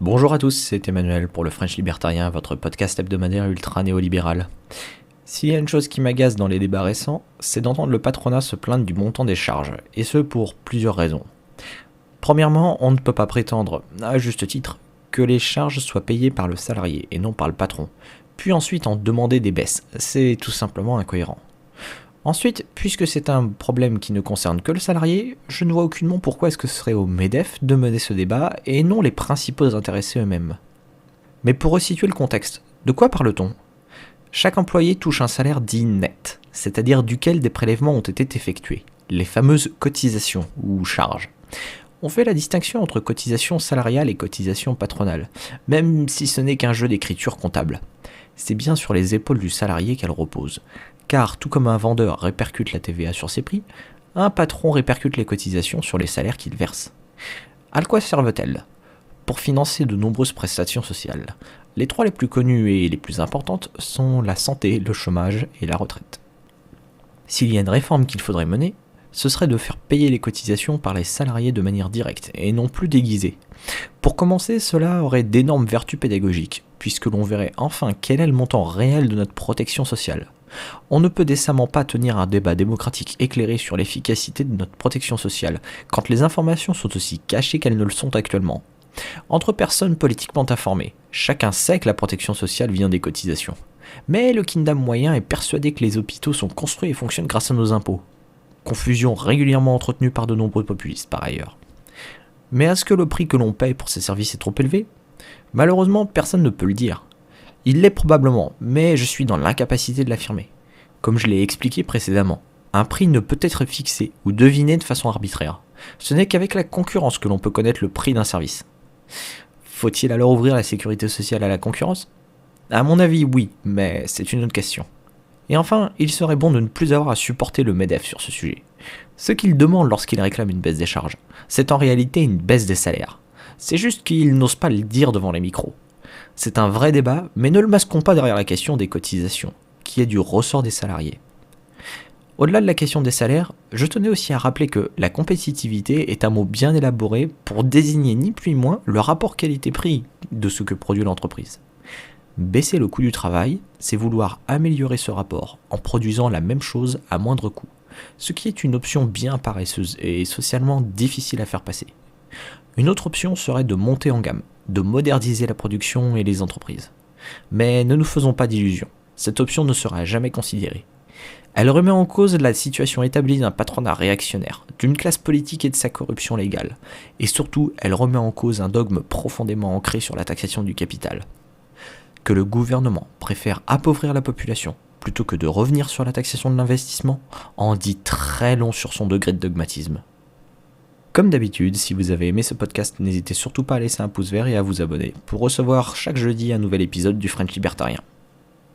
Bonjour à tous, c'est Emmanuel pour le French Libertarien, votre podcast hebdomadaire ultra néolibéral. S'il y a une chose qui m'agace dans les débats récents, c'est d'entendre le patronat se plaindre du montant des charges, et ce pour plusieurs raisons. Premièrement, on ne peut pas prétendre, à juste titre, que les charges soient payées par le salarié et non par le patron, puis ensuite en demander des baisses, c'est tout simplement incohérent. Ensuite, puisque c'est un problème qui ne concerne que le salarié, je ne vois aucunement pourquoi est-ce que ce serait au MEDEF de mener ce débat et non les principaux intéressés eux-mêmes. Mais pour resituer le contexte, de quoi parle-t-on ? Chaque employé touche un salaire dit net, c'est-à-dire duquel des prélèvements ont été effectués, les fameuses cotisations ou charges. On fait la distinction entre cotisation salariale et cotisation patronale, même si ce n'est qu'un jeu d'écriture comptable. C'est bien sur les épaules du salarié qu'elle repose. Car tout comme un vendeur répercute la TVA sur ses prix, un patron répercute les cotisations sur les salaires qu'il verse. À quoi servent-elles ? Pour financer de nombreuses prestations sociales. Les trois les plus connues et les plus importantes sont la santé, le chômage et la retraite. S'il y a une réforme qu'il faudrait mener, ce serait de faire payer les cotisations par les salariés de manière directe et non plus déguisée. Pour commencer, cela aurait d'énormes vertus pédagogiques, puisque l'on verrait enfin quel est le montant réel de notre protection sociale. On ne peut décemment pas tenir un débat démocratique éclairé sur l'efficacité de notre protection sociale quand les informations sont aussi cachées qu'elles ne le sont actuellement. Entre personnes politiquement informées, chacun sait que la protection sociale vient des cotisations. Mais le kingdom moyen est persuadé que les hôpitaux sont construits et fonctionnent grâce à nos impôts. Confusion régulièrement entretenue par de nombreux populistes par ailleurs. Mais est-ce que le prix que l'on paye pour ces services est trop élevé ? Malheureusement, personne ne peut le dire. Il l'est probablement, mais je suis dans l'incapacité de l'affirmer. Comme je l'ai expliqué précédemment, un prix ne peut être fixé ou deviné de façon arbitraire. Ce n'est qu'avec la concurrence que l'on peut connaître le prix d'un service. Faut-il alors ouvrir la sécurité sociale à la concurrence ? À mon avis, oui, mais c'est une autre question. Et enfin, il serait bon de ne plus avoir à supporter le MEDEF sur ce sujet. Ce qu'il demande lorsqu'il réclame une baisse des charges, c'est en réalité une baisse des salaires. C'est juste qu'il n'ose pas le dire devant les micros. C'est un vrai débat, mais ne le masquons pas derrière la question des cotisations, qui est du ressort des salariés. Au-delà de la question des salaires, je tenais aussi à rappeler que la compétitivité est un mot bien élaboré pour désigner ni plus ni moins le rapport qualité-prix de ce que produit l'entreprise. Baisser le coût du travail, c'est vouloir améliorer ce rapport en produisant la même chose à moindre coût, ce qui est une option bien paresseuse et socialement difficile à faire passer. Une autre option serait de monter en gamme, de moderniser la production et les entreprises. Mais ne nous faisons pas d'illusions, cette option ne sera jamais considérée. Elle remet en cause la situation établie d'un patronat réactionnaire, d'une classe politique et de sa corruption légale. Et surtout, elle remet en cause un dogme profondément ancré sur la taxation du capital. Que le gouvernement préfère appauvrir la population plutôt que de revenir sur la taxation de l'investissement en dit très long sur son degré de dogmatisme. Comme d'habitude, si vous avez aimé ce podcast, n'hésitez surtout pas à laisser un pouce vert et à vous abonner pour recevoir chaque jeudi un nouvel épisode du French Libertarien.